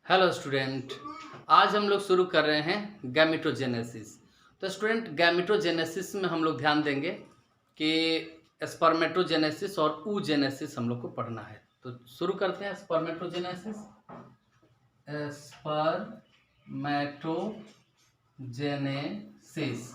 Hello student. आज हम लोग शुरू कर रहे हैं गैमेटोजेनेसिस। तो स्टूडेंट, गैमेटोजेनेसिस में हम लोग ध्यान देंगे कि स्पर्मेटोजेनेसिस और ooजेनेसिस हम लोग को पढ़ना है। तो शुरू करते हैं स्पर्मेटोजेनेसिस। स्पर्मेटोजेनेसिस।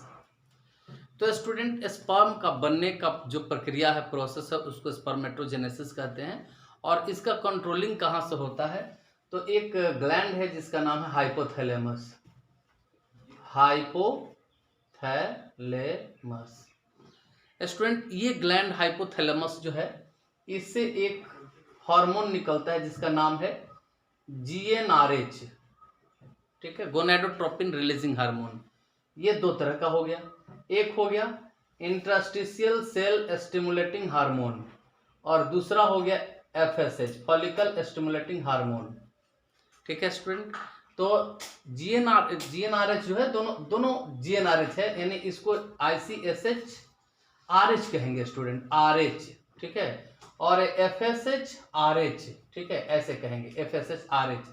तो स्टूडेंट, स्पर्म का बनने का जो प्रक्रिया है, प्रोसेस है, उसको स्पर्मेटोजेनेसिस कहते हैं। और इसका कंट्रोलिंग कहाँ से होता है? तो एक ग्लैंड है जिसका नाम है हाइपोथैलेमस। हाइपोथैलेमस। स्टूडेंट, ये ग्लैंड हाइपोथैलेमस जो है, इससे एक हार्मोन निकलता है जिसका नाम है GnRH। ठीक है, गोनेडोट्रोपिन रिलीजिंग हार्मोन। ये दो तरह का हो गया। एक हो गया इंटरस्टिशियल सेल स्टिमुलेटिंग हार्मोन और दूसरा हो गया FSH, फॉलिकल स्टिमुलेटिंग हार्मोन। ठीक है स्टूडेंट, तो GnRH जो है, दोनों GnRH है, यानी इसको ICSH-RH कहेंगे स्टूडेंट, RH। ठीक है, और FSH-RH, ठीक है, ऐसे कहेंगे FSH-RH,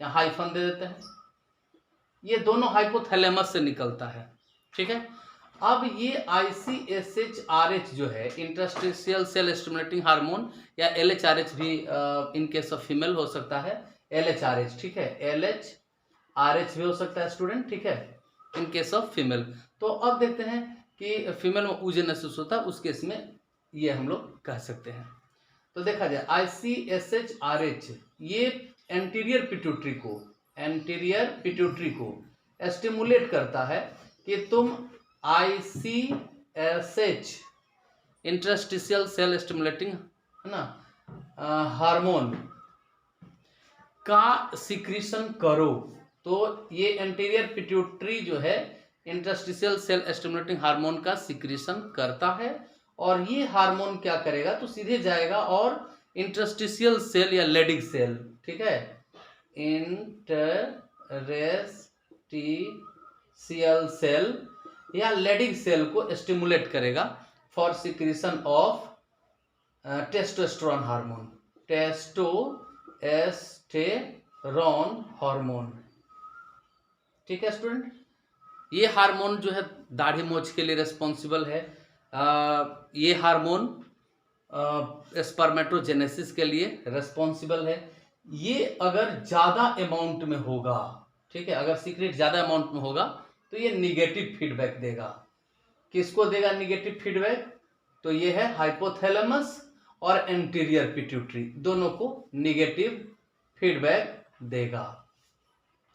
यहाँ हाइफन दे देते हैं। ये दोनों हाइपोथैलेमस से निकलता है। ठीक है, अब ये ICSH-RH जो है, इंटरस्टिशियल सेल स्टिमुलेटिंग हार्मोन, या LHRH भी इन केस ऑफ फीमेल हो सकता है, LHRH। ठीक है, LHRH भी हो सकता है स्टूडेंट। ठीक है, इन केस ऑफ फीमेल। तो अब देखते हैं कि फीमेल में ooजेनेसिस होता है, उस केस में ये हम लोग कह सकते हैं। तो देखा जाए ICSH-RH ये एंटीरियर पिट्यूटरी को स्टिमुलेट करता है कि तुम ICSH, इंटरस्टिशियल सेल स्टिमुलेटिंग, है ना, हार्मोन का सिक्रीशन करो। तो ये एंटीरियर पिट्यूटरी जो है, इंटरस्टिशियल सेल स्टिमुलेटिंग हार्मोन का सिक्रीशन करता है। और ये हार्मोन क्या करेगा, तो सीधे जाएगा और इंटरस्टिशियल सेल या लेडिग सेल, ठीक है, इंटरस्टिशियल सेल या लेडिग सेल को स्टिमुलेट करेगा for secretion of testosterone hormone, testosterone hormone. ठीक है स्टूडेंट, ये हार्मोन जो है दाढ़ी मोछ के लिए रिस्पॉन्सिबल है। ये हार्मोन स्पर्मेटोजेनेसिस के लिए रिस्पॉन्सिबल है। ये अगर ज़्यादा अमाउंट में होगा, ठीक है, अगर सीक्रेट ज़्यादा अमाउंट में होगा तो ये निगेटिव फीडबैक देगा। किसको देगा निगेटिव फीडबैक? तो ये है हाइपोथैलेमस और एंटीरियर पिट्यूटरी, दोनों को निगेटिव फीडबैक देगा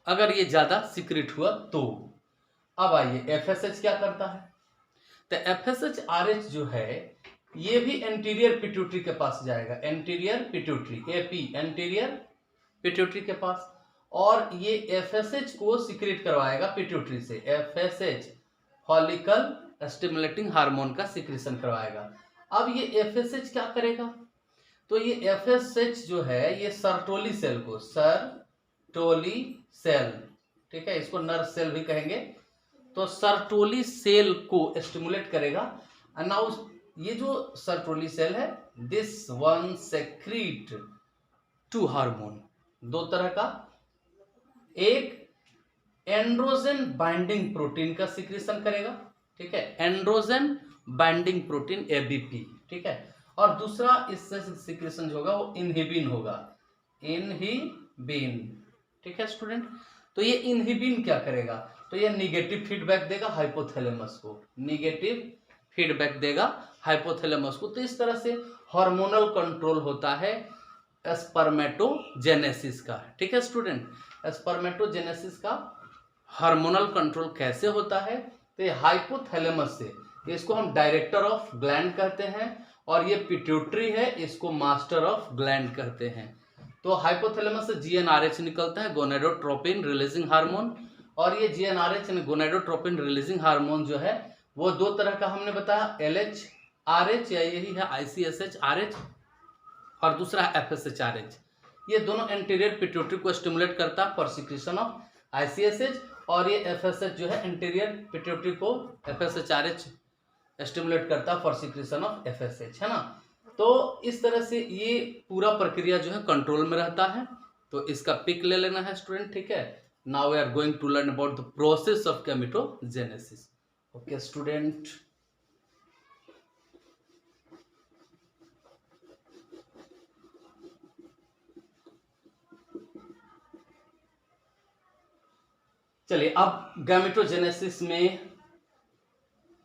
अगर ये ज़्यादा सीक्रेट हुआ तो। अब आइए FSH क्या करता है। तो FSH-RH जो है, ये भी एंटीरियर पिट्यूटरी के पास जाएगा, anterior pituitary, AP, anterior pituitary के पास। और ये FSH को सीक्रेट करवाएगा पिट्यूटरी से। FSH, फॉलिकल स्टिमुलेटिंग हार्मोन का सीक्रेशन करवाएगा। अब ये FSH क्या करेगा, तो ये FSH जो है, ये सर्टोली सेल को, सर्टोली सेल, ठीक है, इसको नर्व सेल भी कहेंगे, तो सर्टोली सेल को स्टिमुलेट करेगा। नाउ ये जो सर्टोली सेल है, this one secrete two hormone, दो तरह का, एक एंड्रोजन बाइंडिंग प्रोटीन का सिक्रीशन करेगा, ठीक है, एंड्रोजन बाइंडिंग प्रोटीन ABP, ठीक है, और दूसरा इससे सिक्रीशन जो होगा वो इनहिबिन होगा, इनहिबिन। ठीक है स्टूडेंट, तो ये इनहिबिन क्या करेगा, तो ये निगेटिव फीडबैक देगा हाइपोथैलेमस को, निगेटिव फीडबैक देगा हाइपोथैलेमस को। तो इस तरह से हार्मोनल कंट्रोल होता है स्पर्मेटोजेनेसिस का। ठीक है स्टूडेंट, स्पर्मेटोजेनेसिस का हार्मोनल कंट्रोल कैसे होता है, तो ये हाइपोथैलेमस से, इसको हम डायरेक्टर ऑफ ग्लैंड कहते हैं, और ये पिट्यूटरी है, इसको मास्टर ऑफ ग्लैंड कहते हैं। तो हाइपोथैलेमस से GnRH निकलता है, गोनेडोट्रोपिन रिलीजिंग हार्मोन। और ये GnRH यानी गोनेडोट्रोपिन रिलीजिंग हार्मोन जो है, वो दो तरह का हमने बताया, LHRH या यही है ICSH-RH, और दूसरा है FSH-RH। ये दोनों एंटीरियर पिट्यूटरी को स्टिमुलेट करता है फॉर सिक्रीशन ऑफ ICSH, और ये FSH जो है एंटीरियर पिट्यूटरी को, FSH-RH स्टिमुलेट करता है फॉर सिक्रीशन ऑफ FSH, है ना। तो इस तरह से ये पूरा प्रक्रिया जो है कंट्रोल में रहता है। तो इसका पिक ले लेना है स्टूडेंट, ठीक है। Now we are going to learn about the process of gametogenesis. Okay student, चलिए अब गैमेटोजेनेसिस में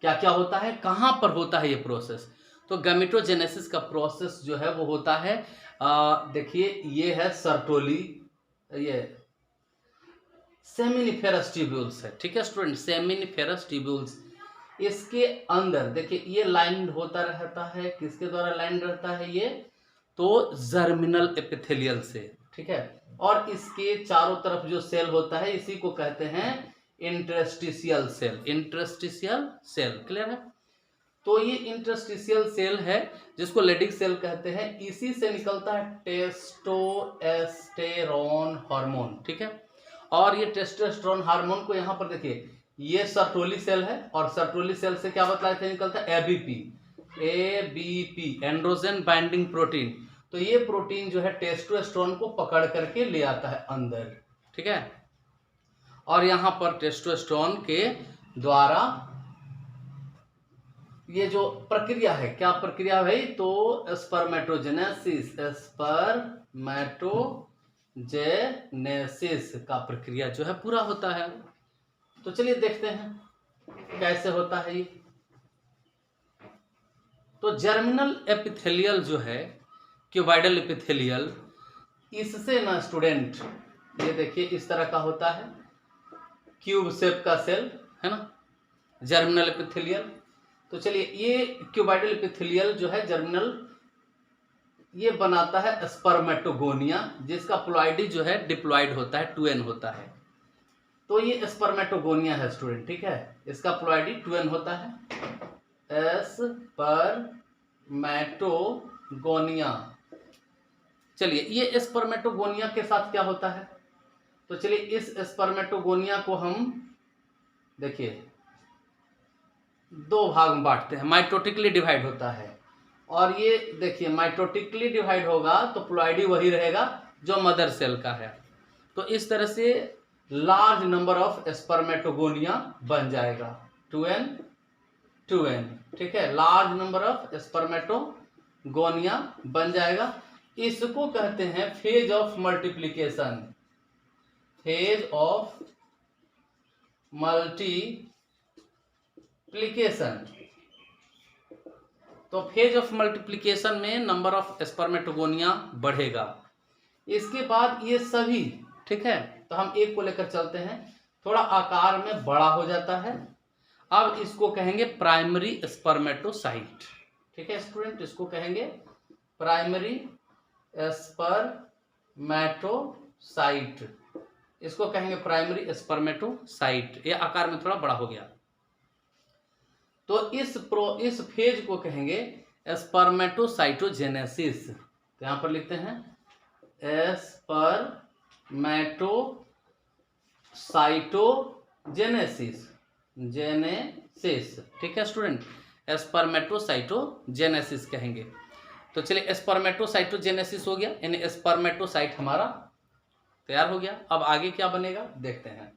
क्या क्या होता है, कहां पर होता है ये प्रोसेस। तो गैमेटोजेनेसिस का प्रोसेस जो है वो होता है, देखिए ये है सर्टोली, ये सेमिनिफेरस ट्यूब्यूल्स है, ठीक है स्टूडेंट, सेमिनिफेरस ट्यूब्यूल्स। इसके अंदर देखिए ये लाइन होता रहता है, किसके द्वारा लाइन रहता है ये, तो जर्मिनल एपिथेलियल से, ठीक है। और इसके चारों तरफ जो सेल होता है इसी को कहते हैं interstitial cell, interstitial cell, clear है। तो ये इंटरस्टिशियल सेल है जिसको लेडिक सेल कहते हैं, इसी से निकलता है टेस्टोस्टेरोन हार्मोन, ठीक है। और ये टेस्टोस्टेरोन हार्मोन को यहाँ पर देखिए, ये सर्टोली सेल है और सर्टोली सेल से क्या बताया था, निकलता है ABP, ABP androgen binding protein. तो ये प्रोटीन जो है टेस्टोस्टेरोन को पकड़ करके ले आता है अंदर, ठीक है। और यहाँ पर टेस्टोस्टेरोन के द्वारा ये जो प्रक्रिया है, क्या प्रक्रिया भाई, तो स्पर्मेटोजेनेसिस, स्पर्मेटोजेनेसिस का प्रक्रिया जो है पूरा होता है। तो चलिए देखते हैं कैसे होता है ये। तो जर्मिनल एपिथेलियल जो है, क्यूबाइडल एपिथेलियल, इससे ना स्टूडेंट ये देखिए इस तरह का होता है, क्यूब शेप का सेल है ना, जर्मिनल एपिथेलियल। तो चलिए ये क्यूबाइडल एपिथेलियल जो है जर्मिनल, ये बनाता है स्पर्मेटोगोनिया, जिसका प्लॉइडी जो है डिप्लॉइड होता है, 2n होता है। तो ये स्पर्मेटोगोनिया है स्टूडेंट, ठीक है, इसका प्लॉइडी 2n होता है, स्पर्मेटोगोनिया। चलिए ये स्पर्मेटोगोनिया के साथ क्या होता है, तो चलिए इस स्पर्मेटोगोनिया को हम देखिए दो भाग में बांटते हैं, माइटोटिकली डिवाइड होता है। और ये देखिए माइटोटिकली डिवाइड होगा तो प्लॉइडी वही रहेगा जो मदर सेल का है। तो इस तरह से लार्ज नंबर ऑफ स्पर्मेटोगोनिया बन जाएगा, 2n, ठीक है, लार्ज नंबर ऑफ स्पर्मेटोगोनिया बन जाएगा। इसको कहते हैं phase of multiplication, phase of multiplication. तो फेज ऑफ मल्टीप्लिकेशन में नंबर ऑफ स्पर्मेटोगोनिया बढ़ेगा। इसके बाद ये सभी, ठीक है, तो हम एक को लेकर चलते हैं, थोड़ा आकार में बड़ा हो जाता है। अब इसको कहेंगे प्राइमरी स्पर्मेटोसाइट, ठीक है स्टूडेंट, इसको कहेंगे प्राइमरी स्पर्मेटोसाइट, इसको कहेंगे प्राइमरी स्पर्मेटोसाइट। ये आकार में थोड़ा बड़ा हो गया। तो इस फेज को कहेंगे स्पर्मेटोसाइटोजेनेसिस। तो यहां पर लिखते हैं स्पर्मेटोसाइटोजेनेसिस, जेनेसिस, ठीक है स्टूडेंट, स्पर्मेटोसाइटोजेनेसिस कहेंगे। तो चलिए स्पर्मेटोसाइटोजेनेसिस हो गया, यानी स्पर्मेटोसाइट हमारा तैयार हो गया। अब आगे क्या बनेगा देखते हैं।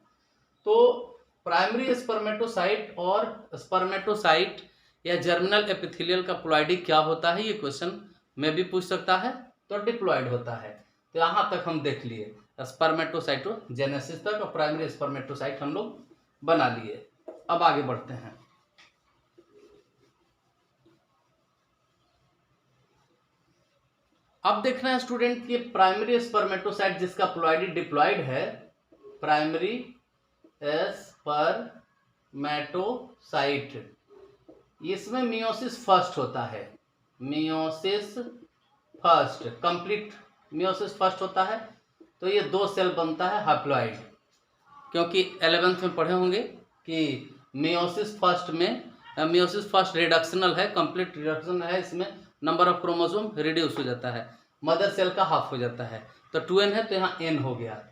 तो प्राइमरी स्पर्मेटोसाइट और स्पर्मेटोसाइट या जर्मिनल एपिथेलियल का प्लॉइडी क्या होता है, ये क्वेश्चन में भी पूछ सकता है। तो डिप्लॉइड होता है। तो यहां तक हम देख लिए स्पर्मेटोसाइटोजेनेसिस तक, और प्राइमरी स्पर्मेटोसाइट हम लोग बना लिए। अब आगे बढ़ते हैं। अब देखना है स्टूडेंट कि प्राइमरी स्पर्मेटोसाइट जिसका प्लॉइडी डिप्लॉइड है, प्राइमरी स्पर्मेटोसाइट, इसमें मियोसिस फर्स्ट होता है, meiosis first, complete meiosis first होता है। तो ये दो सेल बनता है हैप्लॉइड, क्योंकि 11th में पढ़े होंगे कि मियोसिस फर्स्ट में, मियोसिस फर्स्ट रिडक्शनल है, कंप्लीट रिडक्शन है, इसमें नंबर ऑफ क्रोमोसोम रिड्यूस हो जाता है, मदर सेल का हाफ हो जाता है। तो 2n है तो यहाँ n हो गया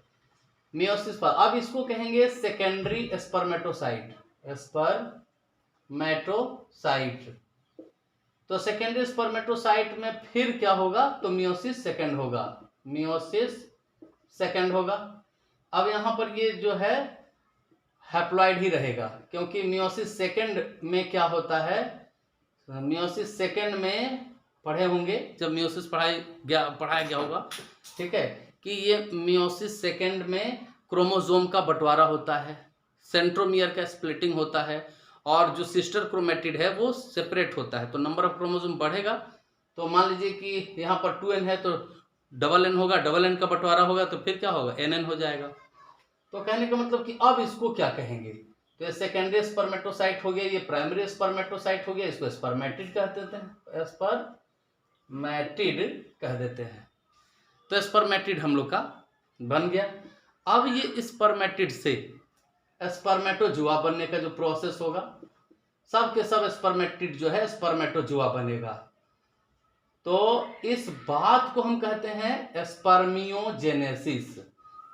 मियोसिस पर। अब इसको कहेंगे सेकेंडरी स्पर्मेटोसाइट, स्पर्मेटोसाइट। तो सेकेंडरी स्पर्मेटोसाइट में फिर क्या होगा, तो मियोसिस सेकेंड होगा, मियोसिस सेकंड होगा। अब यहाँ पर ये जो है हैप्लॉइड ही रहेगा, क्योंकि मियोसिस सेकंड में क्या होता है, मियोसिस सेकंड में पढ़े होंगे जब मियोसिस पढ़ाया गया होगा, ठीक है, कि ये मियोसिस सेकंड में क्रोमोसोम का बंटवारा होता है, सेंट्रोमियर का स्प्लिटिंग होता है, और जो सिस्टर क्रोमेटिड है वो सेपरेट होता है। तो नंबर ऑफ क्रोमोसोम बढ़ेगा, तो मान लीजिए कि यहाँ पर 2n है तो डबल n होगा, डबल n का बंटवारा होगा तो फिर क्या होगा, nn हो जाएगा। तो कहने का मतलब कि अब इसको क्या कहेंगे, तो ये सेकेंडरी स्पर्मेटोसाइट हो गया, ये प्राइमरी स्पर्मेटोसाइट हो गया, इसको स्पर्मेटिड कह देते हैं, स्पर्मेटिड कह देते हैं। तो स्पर्मेटिड हम लोग का बन गया। अब ये स्पर्मेटिड से स्पर्मेटोजुआ बनने का जो प्रोसेस होगा, सब के सब स्पर्मेटिड जो है स्पर्मेटोजुआ बनेगा। तो इस बात को हम कहते हैं स्पर्मियोजेनेसिस,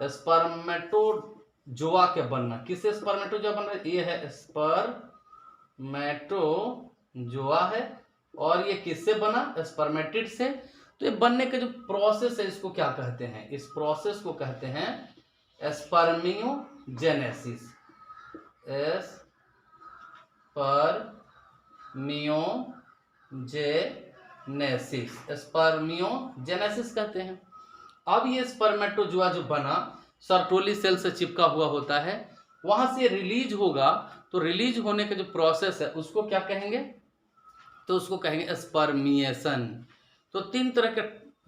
स्पर्मेटोजुआ के बनना। किससे स्पर्मेटोजुआ बन रहा है, ये है स्पर्मेटोजुआ है, और ये किससे बना, स्पर्मेटिड से। तो ये बनने का जो प्रोसेस है इसको क्या कहते हैं, इस प्रोसेस को कहते हैं स्पर्मियोजेनेसिस, स्पर्मियोजेनेसिस कहते हैं। अब ये स्पर्मेटोजुआ जो बना सर्टोली सेल से चिपका हुआ होता है, वहां से रिलीज होगा, तो रिलीज होने का जो प्रोसेस है उसको क्या कहेंगे, तो उसको कहेंगे स्पर्मिएशन। तो 3 तरह के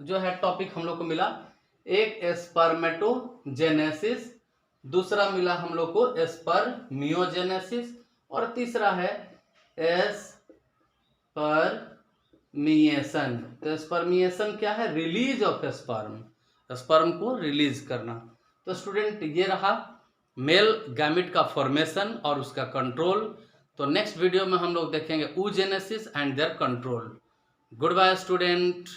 जो है टॉपिक हम लोग को मिला, एक स्पर्मेटोजेनेसिस, दूसरा मिला हम लोग को स्पर्मियोजेनेसिस, और तीसरा है स्पर्मिएशन। तो स्पर्मिएशन क्या है, रिलीज ऑफ स्पर्म, स्पर्म को रिलीज करना। तो स्टूडेंट ये रहा मेल गैमेट का फॉर्मेशन और उसका कंट्रोल। तो नेक्स्ट वीडियो में हम लोग देखेंगे oogenesis and their control. Good bye student.